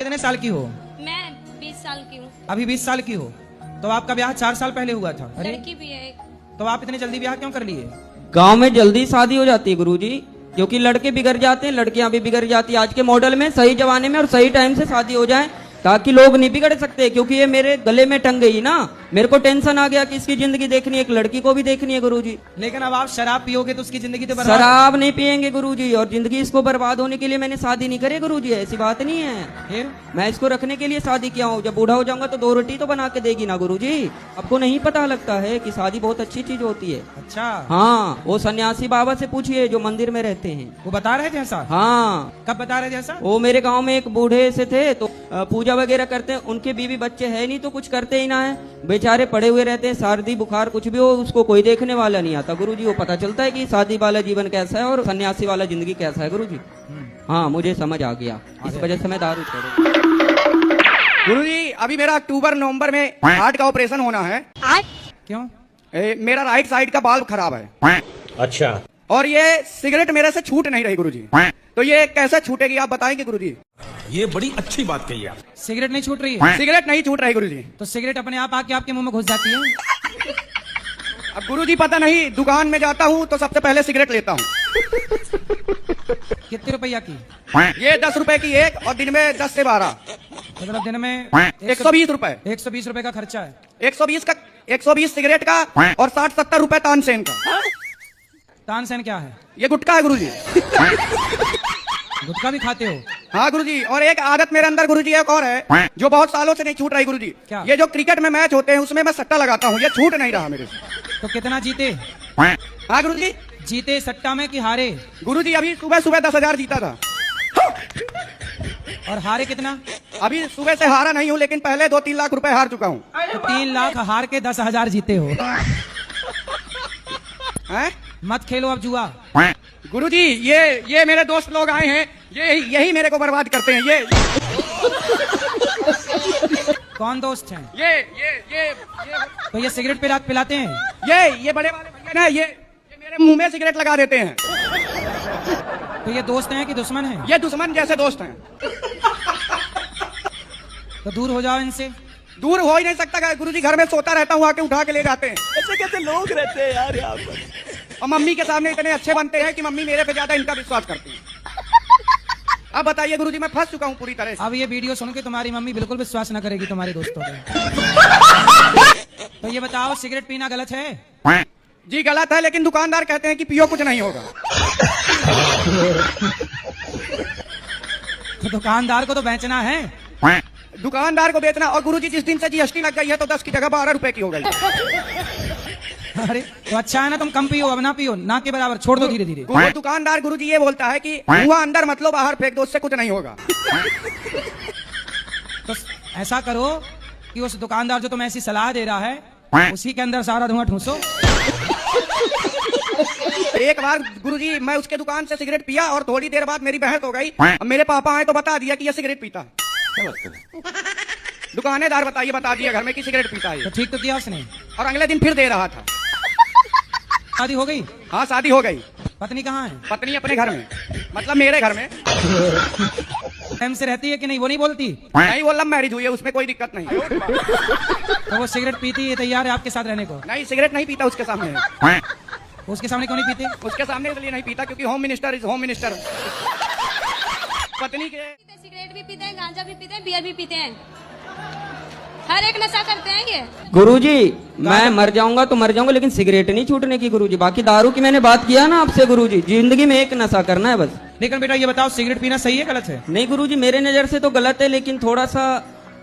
कितने साल की हो? मैं 20 साल की हूँ। अभी 20 साल की हो तो आपका ब्याह 4 साल पहले हुआ था। अरे लड़की भी है एक। तो आप इतने जल्दी ब्याह क्यों कर लिए? गांव में जल्दी शादी हो जाती है गुरुजी, क्योंकि लड़के बिगड़ जाते हैं, लड़कियां भी बिगड़ जाती है आज के मॉडल में। सही जमाने में और सही टाइम से शादी हो जाए ताकि लोग नहीं बिगड़ सकते, क्योंकि ये मेरे गले में टंग गई ना, मेरे को टेंशन आ गया कि इसकी जिंदगी देखनी है, एक लड़की को भी देखनी है गुरुजी। लेकिन अब आप शराब पियोगे तो उसकी जिंदगी तो बर्बाद। शराब नहीं पियेंगे गुरुजी, और जिंदगी इसको बर्बाद होने के लिए मैंने शादी नहीं करी गुरुजी, ऐसी बात नहीं है। फिर मैं इसको रखने के लिए शादी किया हूँ। जब बूढ़ा हो जाऊंगा तो 2 रोटी तो बना के देगी ना गुरुजी। आपको नहीं पता लगता है कि शादी बहुत अच्छी चीज होती है। अच्छा, हाँ, वो सन्यासी बाबा से पूछिए जो मंदिर में रहते हैं, वो बता रहे थे ऐसा? हाँ। कब बता रहे थे ऐसा? वो मेरे गांव में एक बूढ़े से थे, तो पूजा वगैरह करते हैं, उनके बीवी बच्चे है नहीं तो कुछ करते ही ना है, बेचारे पड़े हुए रहते हैं, सर्दी बुखार कुछ भी हो उसको कोई देखने वाला नहीं आता गुरुजी। वो पता चलता है कि शादी वाला जीवन कैसा है और सन्यासी वाला जिंदगी कैसा है गुरुजी। हाँ, मुझे समझ आ गया, इस वजह से मैं दारू छोड़ू। गुरुजी अभी मेरा अक्टूबर नवंबर में हार्ट का ऑपरेशन होना है। क्यों? मेरा राइट साइड का बाल्ब खराब है। अच्छा। और ये सिगरेट मेरे से छूट नहीं रही गुरुजी, तो ये कैसे छूटेगी आप बताएंगे गुरुजी? ये बड़ी अच्छी बात कही आप। सिगरेट नहीं छूट रही है? सिगरेट नहीं छूट रही गुरुजी। तो सिगरेट अपने आप आके आपके मुंह में घुस जाती है? अब गुरुजी पता नहीं, दुकान में जाता हूँ तो सबसे पहले सिगरेट लेता हूँ। कितने रुपया की? ये 10 रुपए की एक, और दिन में 10 से 12। मतलब दिन में 120 रुपए। 120 रुपए का खर्चा है। 120 सिगरेट का और 60-70 रुपए तानसेन का। तानसेन क्या है? ये गुटखा है गुरुजी। गुटखा भी खाते हो? हाँ गुरुजी, और एक आदत मेरे अंदर गुरुजी एक और है जो बहुत सालों से नहीं छूट रही गुरुजी। क्या? ये जो क्रिकेट में मैच होते हैं उसमें मैं सट्टा लगाता हूँ, ये छूट नहीं रहा मेरे से। तो कितना जीते? हाँ गुरुजी। जीते सट्टा में कि हारे? गुरुजी अभी सुबह सुबह 10,000 जीता था। और हारे कितना? अभी सुबह से हारा नहीं हूँ, लेकिन पहले 2-3 लाख रुपए हार चुका हूँ। तो 3 लाख हार के 10,000 जीते हो। हैं? मत खेलो अब जुआ। गुरुजी ये मेरे दोस्त लोग आए हैं, यही मेरे को बर्बाद करते हैं। ये कौन दोस्त हैं? ये तो ये सिगरेट पिलाते हैं? ये बड़े वाले भैया ना, ये मेरे मुंह में सिगरेट लगा देते हैं। तो ये दोस्त हैं कि दुश्मन हैं? ये दुश्मन जैसे दोस्त हैं। तो दूर हो जाओ इनसे। दूर हो ही नहीं सकता गुरुजी, घर में सोता रहता हूँ, आके उठा के ले जाते हैं। ऐसे कैसे लोग रहते हैं यार यहाँ पर। और मम्मी के सामने इतने अच्छे बनते हैं कि मम्मी मेरे पे ज्यादा इनका विश्वास करती है। अब बताइए गुरुजी, मैं फंस चुका हूँ पूरी तरह से। अब ये वीडियो सुन के तुम्हारी मम्मी बिल्कुल विश्वास न करेगी तुम्हारे दोस्तों पे। तो ये बताओ, सिगरेट पीना गलत है? जी गलत है, लेकिन दुकानदार कहते हैं कि पियो कुछ नहीं होगा। तो दुकानदार को तो बेचना है। दुकानदार को बेचना। और गुरुजी जिस दिन से GST लग गई है तो 10 की जगह 12 रुपए की हो गई। अरे तो अच्छा है ना, तुम कम पियो, अब ना पियो, ना के बराबर छोड़ दो धीरे धीरे। वो दुकानदार गुरुजी ये बोलता है कि धुआं अंदर मत लो, बाहर फेंक दो, उससे कुछ नहीं होगा। तो ऐसा करो कि उस दुकानदार जो तुम्हें ऐसी सलाह दे रहा है उसी के अंदर सारा धुआं ठूंसो। एक बार गुरुजी मैं उसके दुकान से सिगरेट पिया और थोड़ी देर बाद मेरी बहस हो गई। अब मेरे पापा आए तो बता दिया कि ये सिगरेट पीता है। दुकानेदार बता दिया घर में कि सिगरेट पीता है। तो ठीक तो किया उसने। और अगले दिन फिर दे रहा था। शादी हो गई? हाँ शादी हो गई। पत्नी कहाँ है? पत्नी अपने घर में, मतलब मेरे घर में। टाइम से रहती है कि नहीं? वो नहीं बोलती? नहीं, वो लव मैरिज हुई है, उसमें कोई दिक्कत नहीं। तो वो सिगरेट पीती है, तैयार है आपके साथ रहने को? नहीं, सिगरेट नहीं पीता उसके सामने। उसके सामने क्यों नहीं पीते? उसके सामने इसलिए नहीं पीता क्योंकि home minister is home minister. पत्नी के सिगरेट भी पीते हैं, गांजा भी पीते हैं, बियर भी पीते हैं, हर एक नशा करते हैं ये। गुरुजी मैं मर जाऊंगा तो मर जाऊंगा, लेकिन सिगरेट नहीं छूटने की गुरुजी। बाकी दारू की मैंने बात किया ना आपसे गुरुजी, जिंदगी में एक नशा करना है बस। लेकिन बेटा ये बताओ, सिगरेट पीना सही है गलत है? नहीं गुरुजी, मेरे नजर से तो गलत है, लेकिन थोड़ा सा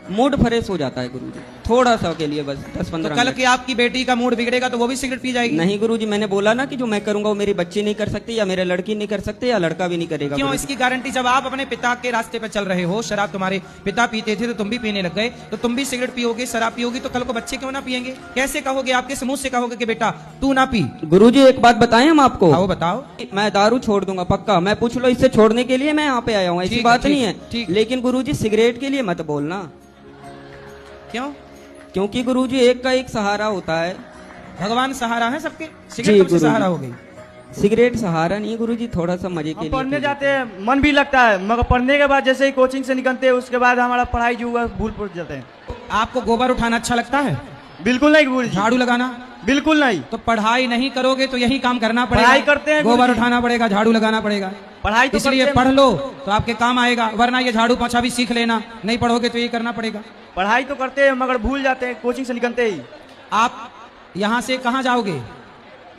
मूड फ्रेश हो जाता है गुरुजी, थोड़ा सा के लिए बस 10-15 तो कल की आपकी बेटी का मूड बिगड़ेगा तो वो भी सिगरेट पी जाएगी? नहीं गुरुजी, मैंने बोला ना कि जो मैं करूंगा वो मेरी बच्ची नहीं कर सकती, या मेरे लड़की नहीं कर सकते, या लड़का भी नहीं करेगा। क्यों? इसकी गारंटी जब आप अपने पिता के रास्ते पर चल रहे हो, शराब तुम्हारे पिता पीते थे तो तुम भी पीने लग गए, तो तुम भी सिगरेट पियोगे, शराब पियोगी, तो कल को बच्चे क्यों ना पियेंगे? कैसे कहोगे? आपके मुंह से कहोगे कि बेटा तू ना पी? गुरुजी एक बात बताएं हम आपको। वो बताओ। मैं दारू छोड़ दूंगा पक्का, मैं पूछ लो इससे छोड़ने के लिए मैं यहाँ पे आया हूँ, ऐसी बात नहीं है। लेकिन गुरुजी सिगरेट के लिए मत बोलना। क्यों? क्योंकि गुरुजी एक का एक सहारा होता है। भगवान सहारा है सबके, सिगरेट कब से सहारा हो गई? सिगरेट सहारा नहीं है गुरुजी, थोड़ा सा मजे के हम लिए पढ़ने पी लेते जाते हैं, मन भी लगता है, मगर पढ़ने के बाद जैसे ही कोचिंग से निकलते हैं उसके बाद हमारा पढ़ाई जो हुआ भूल पड़ जाते हैं। आपको गोबर उठाना अच्छा लगता है? बिल्कुल नहीं गुरु जी, झाड़ू लगाना? बिल्कुल नहीं। तो पढ़ाई नहीं करोगे तो यही काम करना पड़ेगा। पढ़ाई करते हैं गोबर गुरुजी। उठाना पड़ेगा, झाड़ू लगाना पड़ेगा। पढ़ाई तो इसलिए करते हैं। पढ़ लो तो आपके काम आएगा, वरना ये झाड़ू पोछा भी सीख लेना, नहीं पढ़ोगे तो यही करना पड़ेगा। पढ़ाई तो करते हैं मगर भूल जाते हैं कोचिंग से निकलते ही। आप यहाँ से कहाँ जाओगे?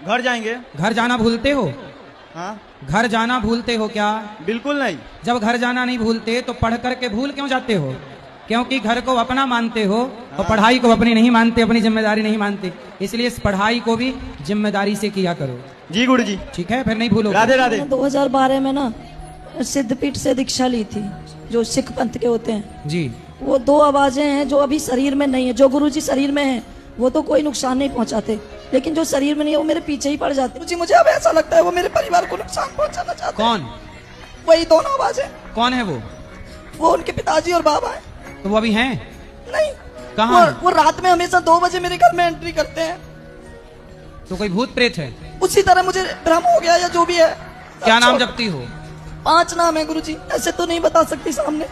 घर जाएंगे। घर जाना भूलते हो? हाँ घर जाना भूलते हो क्या? बिल्कुल नहीं। जब घर जाना नहीं भूलते तो पढ़ करके भूल क्यों जाते हो? क्योंकि घर को अपना मानते हो और पढ़ाई को अपनी नहीं मानते, अपनी जिम्मेदारी नहीं मानते। इसलिए इस पढ़ाई को भी जिम्मेदारी से किया करो। जी गुरु जी। ठीक है, फिर नहीं भूलो। राधे राधे। 2012 में ना सिद्धपीठ से दीक्षा ली थी, जो सिख पंथ के होते हैं। जी, वो दो आवाजें हैं जो अभी शरीर में नहीं है। जो गुरुजी शरीर में है वो तो कोई नुकसान नहीं पहुंचाते, लेकिन जो शरीर में नहीं है वो मेरे पीछे ही पड़ जाते। गुरुजी मुझे अब ऐसा लगता है वो मेरे परिवार को नुकसान पहुंचाना चाहते हैं। कौन? वही दोनों आवाजें। कौन है वो? वो उनके पिताजी और बाबा है। तो वो अभी हैं? नहीं। कहाँ? वो रात में हमेशा 2 बजे मेरे घर में एंट्री करते हैं। तो कोई भूत प्रेत है? उसी तरह मुझे भ्रम हो गया या जो भी है। क्या नाम जपती हो? 5 नाम है गुरुजी, ऐसे तो नहीं बता सकती सामने।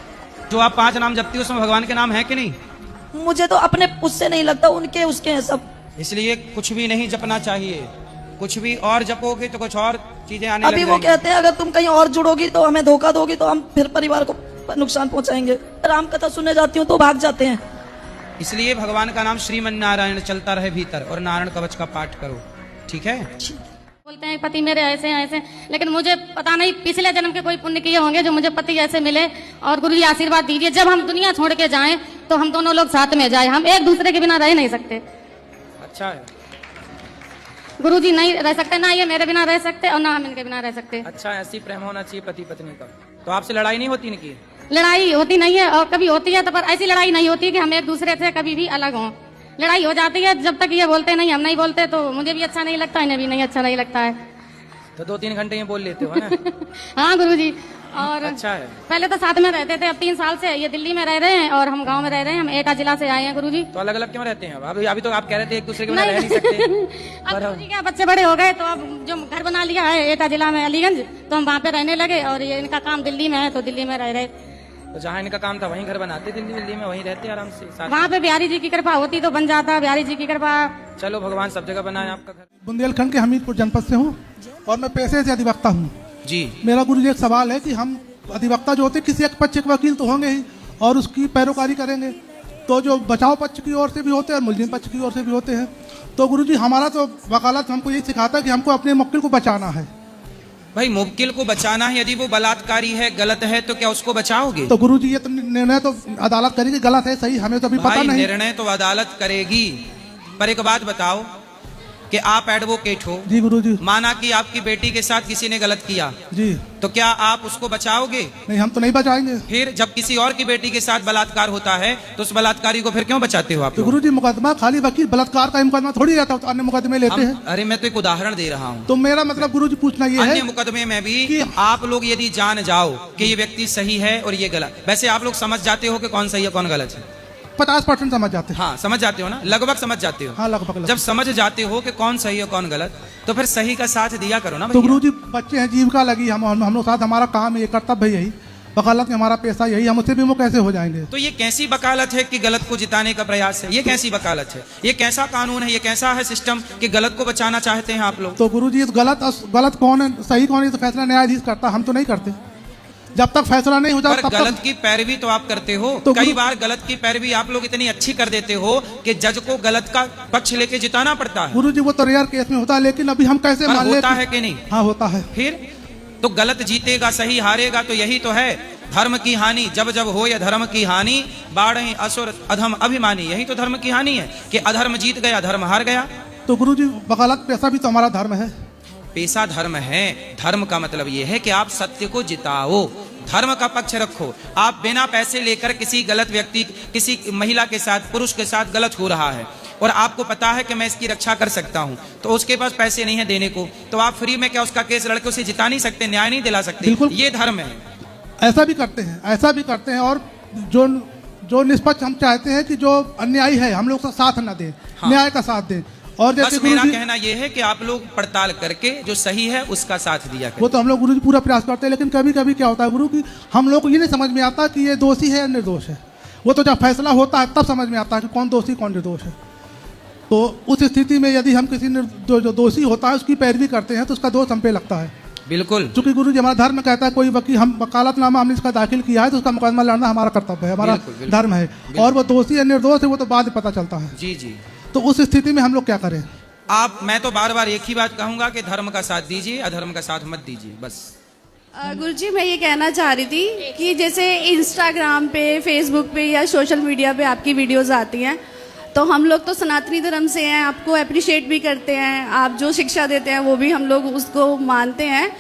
जो आप 5 नाम जपती हो उसमें भगवान के नाम है कि नहीं? मुझे तो अपने उससे नहीं लगता, उनके उसके हैं सब। इसलिए कुछ भी नहीं जपना चाहिए। कुछ भी और जपोगे तो कुछ और चीजें आने अभी लग वो जाएंगी। कहते हैं अगर तुम कहीं और जुड़ोगी तो हमें धोखा दोगी तो हम फिर परिवार को नुकसान पहुंचाएंगे। राम कथा सुनने जाती हूँ तो भाग जाते हैं। इसलिए भगवान का नाम श्रीमन नारायण चलता रहे भीतर और नारायण कवच का पाठ करो। ठीक है? बोलते हैं पति मेरे ऐसे हैं ऐसे, लेकिन मुझे पता नहीं पिछले जन्म के कोई पुण्य किए होंगे जो मुझे पति ऐसे मिले। और गुरु जी आशीर्वाद दीजिए, जब हम दुनिया छोड़ के जाएं तो हम दोनों लोग साथ में जाएं। हम एक दूसरे के बिना रह नहीं सकते। अच्छा है, गुरु जी नहीं रह सकते, ना ये मेरे बिना रह सकते और ना हम इनके बिना रह सकते। अच्छा ऐसी प्रेम होना चाहिए पति पत्नी का। तो आपसे लड़ाई नहीं होती इनकी? लड़ाई होती नहीं है, और कभी होती है तो पर ऐसी लड़ाई नहीं होती कि हम एक दूसरे से कभी भी अलग हों। लड़ाई हो जाती है जब तक ये बोलते नहीं, हम नहीं बोलते, तो मुझे भी अच्छा नहीं लगता, इन्हें भी नहीं अच्छा नहीं लगता है। तो 2-3 घंटे ये बोल लेते हो ना? हाँ गुरु जी। और अच्छा है। पहले तो साथ में रहते थे, अब 3 साल से ये दिल्ली में रह रहे हैं और हम गांव में रह रहे हैं। हम एटा जिला से आए हैं गुरु जी। तो अलग अलग क्यों रहते हैं? अभी तो आप कह रहे थे एक दूसरे के बिना रह नहीं सकते। अब गुरु जी क्या बच्चे बड़े हो गए तो अब जो घर बना लिया है एटा जिला में अलीगंज, तो हम वहाँ पे रहने लगे। और ये इनका काम दिल्ली में है तो दिल्ली में रह रहे। तो जहाँ इनका काम था वहीं घर बनाते, दिल्ली में वहीं रहते आराम से साथ। वहाँ पे बिहारी जी की कृपा होती तो बन जाता, बिहारी जी की कृपा। चलो भगवान सब जगह बनाए आपका घर। बुंदेलखंड के हमीरपुर जनपद से हूँ और मैं पेशे से अधिवक्ता हूँ। जी, मेरा गुरुजी एक सवाल है कि हम अधिवक्ता जो होते हैं किसी एक पक्ष के वकील तो होंगे ही और उसकी पैरोकारी करेंगे। तो जो बचाव पक्ष की ओर से भी होते हैं और मुलजिम पक्ष की ओर से भी होते हैं। तो गुरुजी हमारा तो वकालत हमको यही सिखाता है कि हमको अपने मुवक्किल को बचाना है। भाई मुवक्किल को बचाना है। यदि वो बलात्कारी है, गलत है, तो क्या उसको बचाओगे? तो गुरुजी ये तो निर्णय तो अदालत करेगी, गलत है सही हमें तो अभी पता भाई नहीं। निर्णय तो अदालत करेगी, पर एक बात बताओ कि आप एडवोकेट हो। जी गुरुजी। माना कि आपकी बेटी के साथ किसी ने गलत किया, जी। तो क्या आप उसको बचाओगे? नहीं, हम तो नहीं बचाएंगे। फिर जब किसी और की बेटी के साथ बलात्कार होता है तो उस बलात्कारी को फिर क्यों बचाते हो आप तो लोग? गुरुजी मुकदमा खाली वकील बलात्कार का मुकदमा थोड़ी रहता है, तो अन्य मुकदमे लेते हैं। अरे मैं तो एक उदाहरण दे रहा हूँ। तो मेरा मतलब गुरुजी पूछना ये अन्य है मुकदमे में भी कि आप लोग यदि जान जाओ कि ये व्यक्ति सही है और ये गलत, वैसे आप लोग समझ जाते हो कि कौन सही है कौन गलत है? 50% समझ जाते हैं। हाँ समझ जाते हो ना, लगभग समझ जाते हो। हाँ लगभग। जब समझ जाते हो कि कौन सही है कौन गलत, तो फिर सही का साथ दिया करो ना तो भैया। गुरुजी बच्चे हैं, जीविका लगी, हम लोग साथ, हमारा काम ये कर्तव्य यही, वकालत में हमारा पैसा यही, हम उससे भी वो कैसे हो जाएंगे? तो ये कैसी वकालत है कि गलत को जिताने का प्रयास है? ये कैसी वकालत है? ये कैसा कानून है? ये कैसा है सिस्टम कि गलत को बचाना चाहते हैं आप लोग? तो गुरुजी इस गलत कौन है सही कौन है तो फैसला न्यायाधीश करता, हम तो नहीं करते। जब तक फैसला नहीं हो जाता पर तब गलत तक की पैरवी तो आप करते हो। तो कई बार गलत की पैरवी आप लोग इतनी अच्छी कर देते हो कि जज को गलत का पक्ष लेके जिताना पड़ता है। गुरुजी वो तो रेयर केस में होता है, लेकिन अभी हम कैसे पर मान ले? होता है कि नहीं? हाँ होता है। फिर तो गलत जीतेगा, सही हारेगा, तो यही तो है धर्म की हानि। जब जब हो या धर्म की हानि, बाढ़ असुर अधम अभिमानी। यही तो धर्म की हानि है कि अधर्म जीत गया, धर्म हार गया। तो गुरुजी वकालत पैसा भी तो हमारा धर्म है। पेशा धर्म है। धर्म का मतलब यह है कि आप सत्य को जिताओ, धर्म का पक्ष रखो। आप बिना पैसे लेकर किसी गलत व्यक्ति, किसी महिला के साथ, पुरुष के साथ गलत हो रहा है और आपको पता है कि मैं इसकी रक्षा कर सकता हूं, तो उसके पास पैसे नहीं है देने को, तो आप फ्री में क्या उसका केस लड़के उसे जिता नहीं सकते, न्याय नहीं दिला सकते? बिल्कुल। ये धर्म है। ऐसा भी करते हैं, ऐसा भी करते हैं। और जो निष्पक्ष हम चाहते हैं कि जो अन्यायी है हम लोग का साथ न दें, हाँ। न्याय का साथ दें। और बस जैसे मेरा गुरुजी कहना यह है कि आप लोग पड़ताल करके जो सही है उसका साथ दिया वो करें। तो हम लोग गुरुजी पूरा प्रयास करते हैं, लेकिन कभी कभी क्या होता है गुरु कि हम लोग को ये नहीं समझ में आता कि ये दोषी है या निर्दोष है। वो तो जब फैसला होता है तब समझ में आता है कि कौन दोषी कौन निर्दोष है। तो उस स्थिति में यदि हम किसी जो दोषी होता है उसकी पैरवी करते हैं तो उसका दोष हम पे लगता है। बिल्कुल। चूंकि गुरुजी हमारा धर्म कहता है कोई वकील हम वकालतनामा हमने इसका दाखिल किया है तो उसका मुकदमा लड़ना हमारा कर्तव्य है, हमारा बिल्कुल, बिल्कुल, धर्म है। और वो दोषी या निर्दोष है वो तो बाद में पता चलता है। जी जी। तो उस स्थिति में हम लोग क्या करें? मैं तो बार बार एक ही बात कहूंगा कि धर्म का साथ दीजिए, अधर्म का साथ मत दीजिए, बस। गुरुजी मैं ये कहना चाह रही थी कि जैसे इंस्टाग्राम पे, फेसबुक पे या सोशल मीडिया पे आपकी वीडियोस आती हैं, तो हम लोग तो सनातनी धर्म से हैं, आपको अप्रिशिएट भी करते हैं, आप जो शिक्षा देते हैं वो भी हम लोग उसको मानते हैं।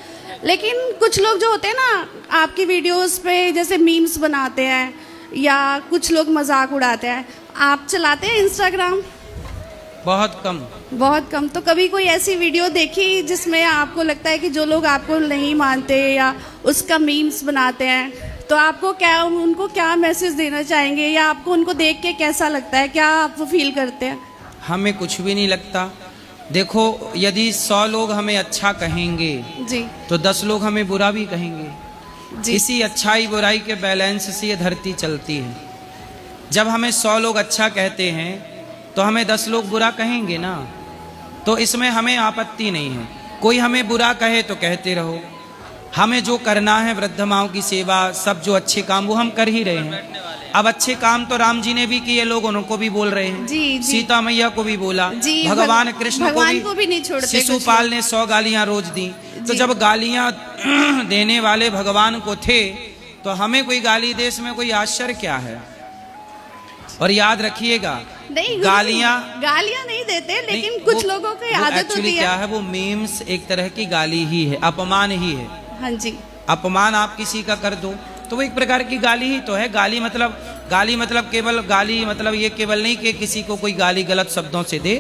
लेकिन कुछ लोग जो होते हैं ना, आपकी वीडियोस पे जैसे मीम्स बनाते हैं या कुछ लोग मजाक उड़ाते हैं। आप चलाते हैं इंस्टाग्राम? बहुत कम। बहुत कम। तो कभी कोई ऐसी वीडियो देखी जिसमें आपको लगता है कि जो लोग आपको नहीं मानते या उसका मीम्स बनाते हैं, तो आपको क्या, उनको क्या मैसेज देना चाहेंगे या आपको उनको देख के कैसा लगता है, क्या आप वो फील करते हैं? हमें कुछ भी नहीं लगता। देखो, यदि 100 लोग हमें अच्छा कहेंगे जी तो 10 लोग हमें बुरा भी कहेंगे। जी। इसी अच्छाई बुराई के बैलेंस से ये धरती चलती है। जब हमें 100 लोग अच्छा कहते हैं तो हमें 10 लोग बुरा कहेंगे ना, तो इसमें हमें आपत्ति नहीं है। कोई हमें बुरा कहे तो कहते रहो, हमें जो करना है वृद्ध माओं की सेवा, सब जो अच्छे काम वो हम कर ही रहे हैं। अब अच्छे काम तो राम जी ने भी किए, लोग उनको भी बोल रहे हैं। जी, जी। सीता मैया को भी बोला, जी, भगवान कृष्ण को भी नहीं छोड़ते। शिशुपाल ने 100 गालियां रोज दी। तो जब गालियां देने वाले भगवान को थे तो हमें कोई गाली दे, इसमें कोई आश्चर्य क्या है? और याद रखिएगा, नहीं, गालियां नहीं देते, लेकिन कुछ लोगों की आदत होती है। क्या है, वो मीम्स एक तरह की गाली ही है, अपमान ही है। हाँ जी। अपमान आप किसी का कर दो तो वो एक प्रकार की गाली ही तो है। गाली मतलब केवल गाली मतलब ये केवल नहीं कि किसी को कोई गाली गलत शब्दों से दे।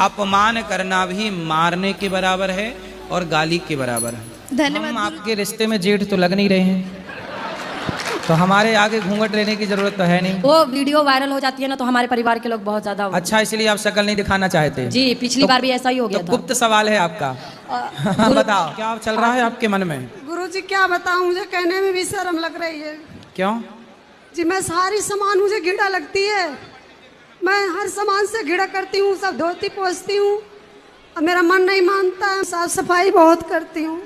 अपमान करना भी मारने के बराबर है और गाली के बराबर है। धन्यवाद। हम आपके रिश्ते में जेठ तो लग नहीं रहे हैं, तो हमारे आगे घूंघट लेने की जरूरत तो है नहीं। वो वीडियो वायरल हो जाती है ना तो हमारे परिवार के लोग बहुत ज्यादा अच्छा, इसलिए आप शक्ल नहीं दिखाना चाहते? जी, पिछली बार भी ऐसा ही हो गया तो था। गुप्त सवाल है आपका। बताओ क्या चल रहा है आपके मन में? गुरुजी क्या बताऊं, मुझे कहने में भी शर्म लग रही है। क्यों जी, मैं सारी सामान मुझे घिड़ा लगती है, मैं हर सामान से घिड़ा करती हूँ, सब धोती पोंछती हूँ, और मेरा मन नहीं मानता है। साफ सफाई बहुत करती हूँ।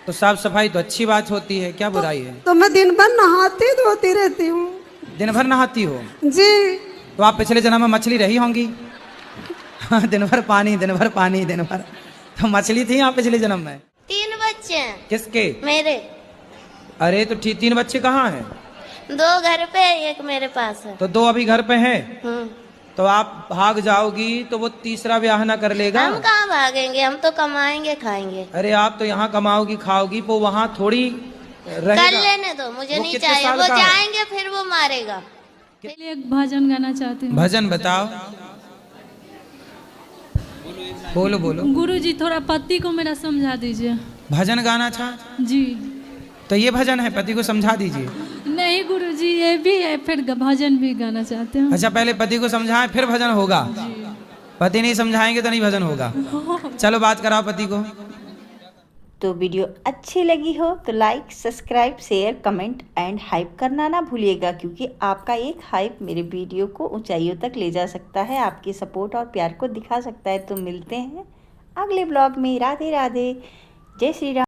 तो साफ सफाई तो अच्छी बात होती है, क्या बुराई है? तो मैं दिन भर नहाती धोती रहती हूँ। दिन भर नहाती हो? जी। तो आप पिछले जन्म में मछली रही होंगी। दिन भर पानी, दिन भर पानी, दिन भर तो मछली थी आप पिछले जन्म में। 3 बच्चे हैं। किसके? मेरे। अरे तो 3 बच्चे कहाँ हैं? 2 घर पे, 1 मेरे पास है। तो 2 अभी घर पे हैं। तो आप भाग जाओगी तो वो तीसरा ब्याह ना कर लेगा? हम कहाँ भागेंगे, हम तो कमाएंगे खाएंगे। अरे आप तो यहाँ कमाओगी खाओगी, वो वहाँ थोड़ी रहेगा। कर लेने दो, मुझे नहीं चाहिए। वो जाएंगे फिर वो मारेगा। एक भजन गाना चाहती हूँ। भजन बताओ। बोलो बोलो। गुरुजी थोड़ा पति को मेरा समझा दीजिए। भजन गाना था जी। तो ये भजन है, पति को समझा दीजिए। नहीं गुरुजी, ये भी है, फिर भजन भी गाना चाहते हैं। अच्छा, पहले पति को समझाएं फिर भजन होगा। पति नहीं समझाएंगे तो नहीं भजन होगा। चलो बात कराओ पति को। तो वीडियो अच्छी लगी हो तो like, subscribe, share, comment and hype करना ना भूलिएगा, क्योंकि आपका एक हाइप मेरे वीडियो को ऊंचाइयों तक ले जा सकता है, आपकी सपोर्ट और प्यार को दिखा सकता है। तो मिलते हैं अगले ब्लॉग में। राधे राधे, जय श्री राम।